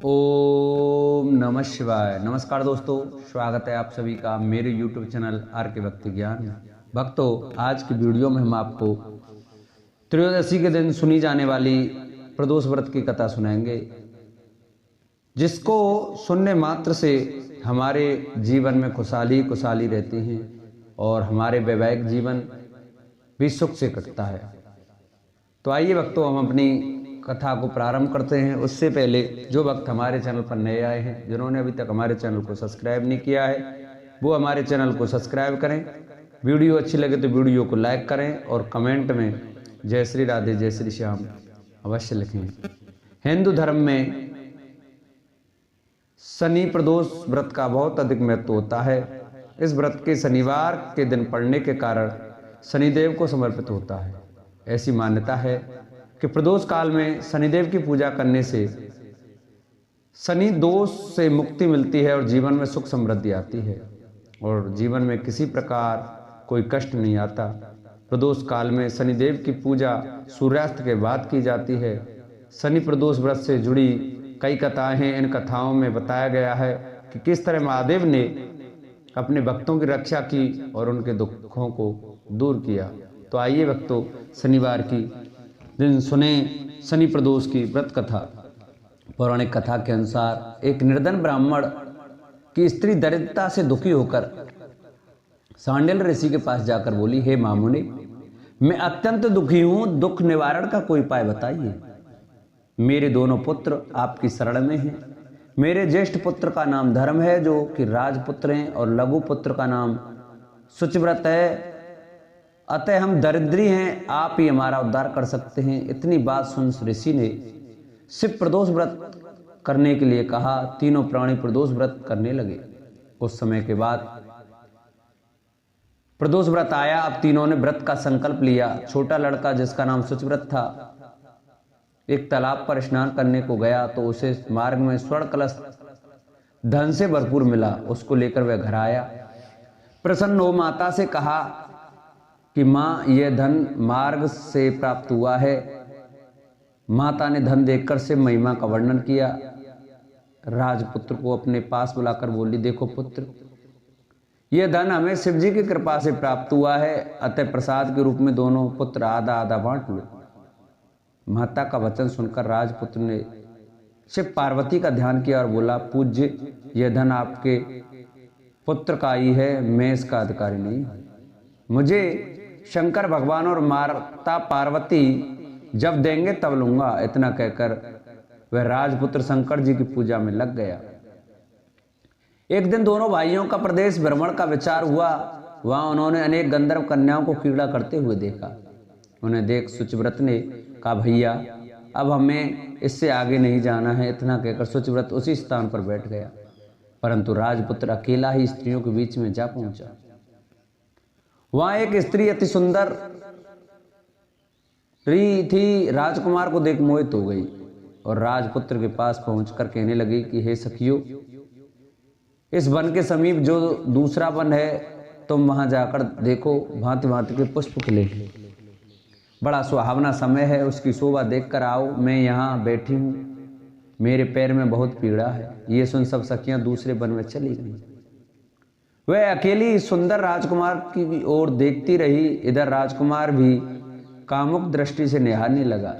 ओम नमः शिवाय। नमस्कार दोस्तों, स्वागत है आप सभी का मेरे YouTube चैनल आर के भक्ति ज्ञान में। भक्तों, आज की वीडियो में हम आपको त्रयोदशी के दिन सुनी जाने वाली प्रदोष व्रत की कथा सुनाएंगे, जिसको सुनने मात्र से हमारे जीवन में खुशहाली खुशहाली रहती है और हमारे वैवाहिक जीवन भी सुख से कटता है। तो आइए भक्तों, हम अपनी कथा को प्रारंभ करते हैं। उससे पहले जो भक्त हमारे चैनल पर नए आए हैं, जिन्होंने अभी तक हमारे चैनल को सब्सक्राइब नहीं किया है, वो हमारे चैनल को सब्सक्राइब करें। वीडियो अच्छी लगे तो वीडियो को लाइक करें और कमेंट में जय श्री राधे जय श्री श्याम अवश्य लिखें। हिंदू धर्म में शनि प्रदोष व्रत का बहुत अधिक महत्व होता है। इस व्रत के शनिवार के दिन पड़ने के कारण शनिदेव को समर्पित होता है। ऐसी मान्यता है कि प्रदोष काल में शनिदेव की पूजा करने से शनि दोष से मुक्ति मिलती है और जीवन में सुख समृद्धि आती है और जीवन में किसी प्रकार कोई कष्ट नहीं आता। प्रदोष काल में शनिदेव की पूजा सूर्यास्त के बाद की जाती है। शनि प्रदोष व्रत से जुड़ी कई कथाएं हैं। इन कथाओं में बताया गया है कि किस तरह महादेव ने अपने भक्तों की रक्षा की और उनके दुखों को दूर किया। तो आइए भक्तों, शनिवार की दिन सुने शनि प्रदोष की व्रत कथा। पौराणिक कथा के अनुसार एक निर्धन ब्राह्मण की स्त्री दरिद्रता से दुखी होकर सांडिल्य ऋषि के पास जाकर बोली, हे महामुनि, मैं अत्यंत दुखी हूं, दुख निवारण का कोई उपाय बताइए। मेरे दोनों पुत्र आपकी शरण में हैं। मेरे ज्येष्ठ पुत्र का नाम धर्म है, जो कि राजपुत्र हैं, और लघु पुत्र का नाम शुचिव्रत है। अतः हम दरिद्री हैं, आप ही हमारा उद्धार कर सकते हैं। इतनी बात सुन ऋषि ने शिव प्रदोष व्रत करने के लिए कहा। तीनों प्राणी प्रदोष व्रत करने लगे। कुछ समय के बाद प्रदोष व्रत आया। अब तीनों ने व्रत का संकल्प लिया। छोटा लड़का, जिसका नाम शुचिव्रत था, एक तालाब पर स्नान करने को गया तो उसे मार्ग में स्वर्ण कलश धन से भरपूर मिला। उसको लेकर वह घर आया। प्रसन्न हो माता से कहा कि माँ, यह धन मार्ग से प्राप्त हुआ है। माता ने धन देखकर शिव महिमा का वर्णन किया। राजपुत्र को अपने पास बुलाकर बोली, देखो पुत्र, यह धन हमें शिव जी की कृपा से प्राप्त हुआ है। अतः प्रसाद के रूप में दोनों पुत्र आधा आधा बांट लो। माता का वचन सुनकर राजपुत्र ने शिव पार्वती का ध्यान किया और बोला, पूज्य, यह धन आपके पुत्र का ही है, मैं इसका अधिकारी नहीं हूं। मुझे शंकर भगवान और माता पार्वती जब देंगे तब लूंगा। इतना कहकर वह राजपुत्र शंकर जी की पूजा में लग गया। एक दिन दोनों भाइयों का प्रदेश भ्रमण का विचार हुआ। वहां उन्होंने अनेक गंधर्व कन्याओं को क्रीड़ा करते हुए देखा। उन्हें देख शुचिव्रत ने कहा, भैया, अब हमें इससे आगे नहीं जाना है। इतना कहकर शुचिव्रत उसी स्थान पर बैठ गया। परंतु राजपुत्र अकेला ही स्त्रियों के बीच में जा पहुंचा। वहां एक स्त्री अति सुंदर थी। राजकुमार को देख मोहित हो गई और राजपुत्र के पास पहुंचकर कहने लगी कि हे सखियों, इस वन के समीप जो दूसरा वन है, तुम वहां जाकर देखो, भांति भांति के पुष्प खिले, बड़ा सुहावना समय है, उसकी शोभा देखकर आओ। मैं यहाँ बैठी हूँ, मेरे पैर में बहुत पीड़ा है। ये सुन सब सखियां दूसरे वन में चली गई। वह अकेली सुंदर राजकुमार की ओर देखती रही। इधर राजकुमार भी कामुक दृष्टि से निहारने लगा।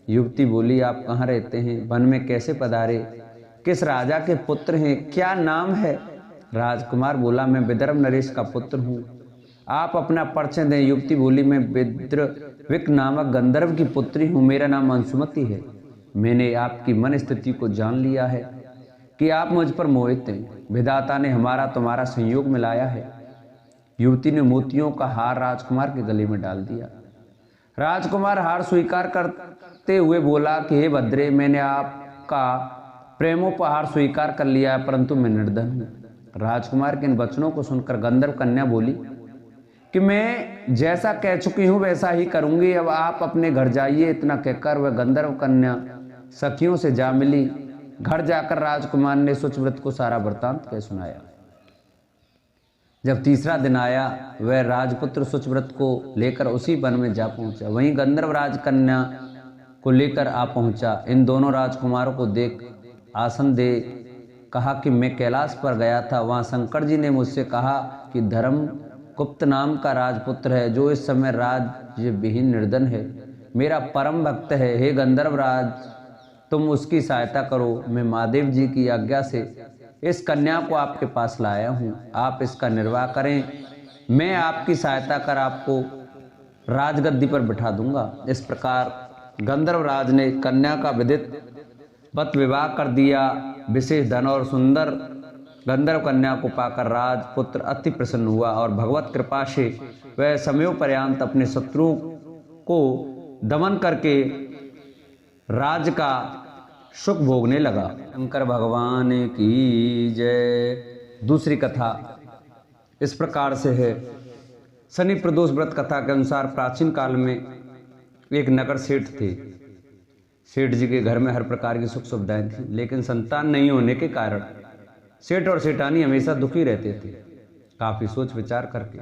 युवती बोली, आप कहाँ रहते हैं? वन में कैसे पधारे? किस राजा के पुत्र हैं? क्या नाम है? राजकुमार बोला, मैं विदर्भ नरेश का पुत्र हूँ। आप अपना परिचय दें। युवती बोली, मैं विद्रविक नामक गंधर्व की पुत्री हूँ। मेरा नाम अंशुमति है। मैंने आपकी मन स्थिति को जान लिया है कि आप मुझ पर मोहित हैं। विधाता ने हमारा तुम्हारा संयोग मिलाया है। युवती ने मोतियों का हार राजकुमार के गले में डाल दिया। राजकुमार हार स्वीकार करते हुए बोला कि हे भद्रे, मैंने आपका प्रेमोपहार स्वीकार कर लिया है, परंतु मैं निर्धन हूं। राजकुमार के इन वचनों को सुनकर गंधर्व कन्या बोली कि मैं जैसा कह चुकी हूं वैसा ही करूंगी, अब आप अपने घर जाइए। इतना कहकर वह गंधर्व कन्या सखियों से जा मिली। घर जाकर राजकुमार ने शुचिव्रत को सारा वृत्तांत कह सुनाया। जब तीसरा दिन आया, वह राजपुत्र शुचिव्रत को लेकर उसी वन में जा पहुंचा। वहीं गंधर्व राजकन्या को लेकर आ पहुंचा। इन दोनों राजकुमारों को देख आसन दे कहा कि मैं कैलाश पर गया था, वहाँ शंकर जी ने मुझसे कहा कि धर्मगुप्त नाम का राजपुत्र है जो इस समय राज्य विहीन निर्धन है, मेरा परम भक्त है। हे गंधर्व राज, तुम उसकी सहायता करो। मैं महादेव जी की आज्ञा से इस कन्या को आपके पास लाया हूँ, आप इसका निर्वाह करें, मैं आपकी सहायता कर आपको राजगद्दी पर बिठा दूंगा। इस प्रकार गंधर्व राज ने कन्या का विदित वत विवाह कर दिया। विशेष धन और सुंदर गंधर्व कन्या को पाकर राजपुत्र अति प्रसन्न हुआ और भगवत कृपा से वह समयोपर्यंत अपने शत्रुओं को दमन करके राज का सुख भोगने लगा। शंकर भगवान की जय। दूसरी कथा इस प्रकार से है। शनि प्रदोष व्रत कथा के अनुसार प्राचीन काल में एक नगर सेठ थे। सेठ जी के घर में हर प्रकार की सुख सुविधाएं थी, लेकिन संतान नहीं होने के कारण सेठ और सेठानी हमेशा दुखी रहते थे। काफी सोच विचार करके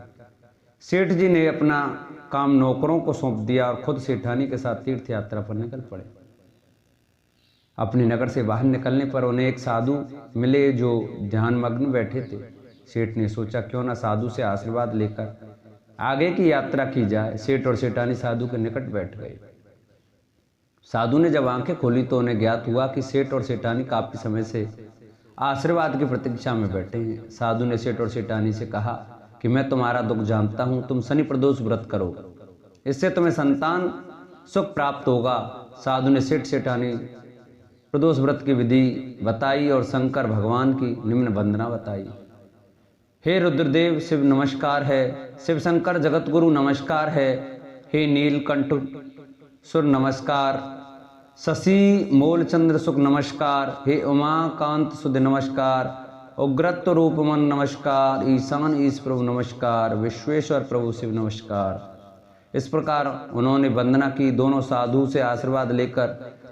सेठ जी ने अपना काम नौकरों को सौंप दिया और खुद सेठानी के साथ तीर्थ यात्रा पर निकल पड़े। अपने नगर से बाहर निकलने पर उन्हें एक साधु मिले जो ध्यान मग्न बैठे थे। सेठ ने सोचा क्यों ना साधु से आशीर्वाद लेकर आगे की यात्रा की जाए। सेठ और सेठानी साधु के निकट बैठ गए। साधु ने जब आंखें खोली तो उन्हें ज्ञात हुआ कि सेठ और सेठानी काफी समय से आशीर्वाद की प्रतीक्षा में बैठे हैं। साधु ने सेठ और सेठानी से कहा कि मैं तुम्हारा दुख जानता हूं, तुम शनि प्रदोष व्रत करो, इससे तुम्हें संतान सुख प्राप्त होगा। साधु ने सेठ सेठानी प्रदोष व्रत की विधि बताई और शंकर भगवान की निम्न वंदना बताई। हे रुद्रदेव शिव नमस्कार है, शिव शंकर जगत गुरु नमस्कार है, हे नीलकंठ सुर नमस्कार, शशि मूलचंद्र सुख नमस्कार, हे उमाकांत सुध नमस्कार, उग्रत्व रूप मन नमस्कार, ईशान ईश प्रभु नमस्कार, विश्वेश्वर प्रभु शिव नमस्कार। इस प्रकार उन्होंने वंदना की। दोनों साधु से आशीर्वाद लेकर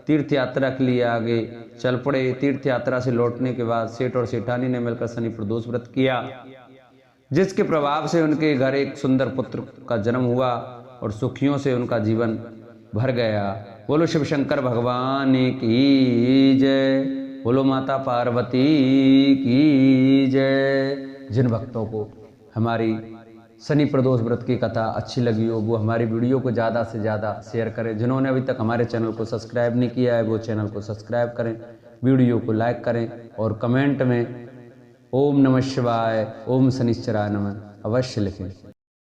तीर्थ यात्रा के लिए आगे चल पड़े। तीर्थ यात्रा से लौटने के बाद सेठ और सेठानी ने मिलकर शनि प्रदोष व्रत किया, जिसके प्रभाव से उनके घर एक सुंदर पुत्र का जन्म हुआ और सुखियों से उनका जीवन भर गया। बोलो शिव शंकर भगवान की जय, बोलो माता पार्वती की जय। जिन भक्तों को हमारी शनि प्रदोष व्रत की कथा अच्छी लगी हो वो हमारी वीडियो को ज़्यादा से ज़्यादा शेयर करें। जिन्होंने अभी तक हमारे चैनल को सब्सक्राइब नहीं किया है वो चैनल को सब्सक्राइब करें, वीडियो को लाइक करें और कमेंट में ओम नमः शिवाय, ओम शनिश्चराय नमः अवश्य लिखें।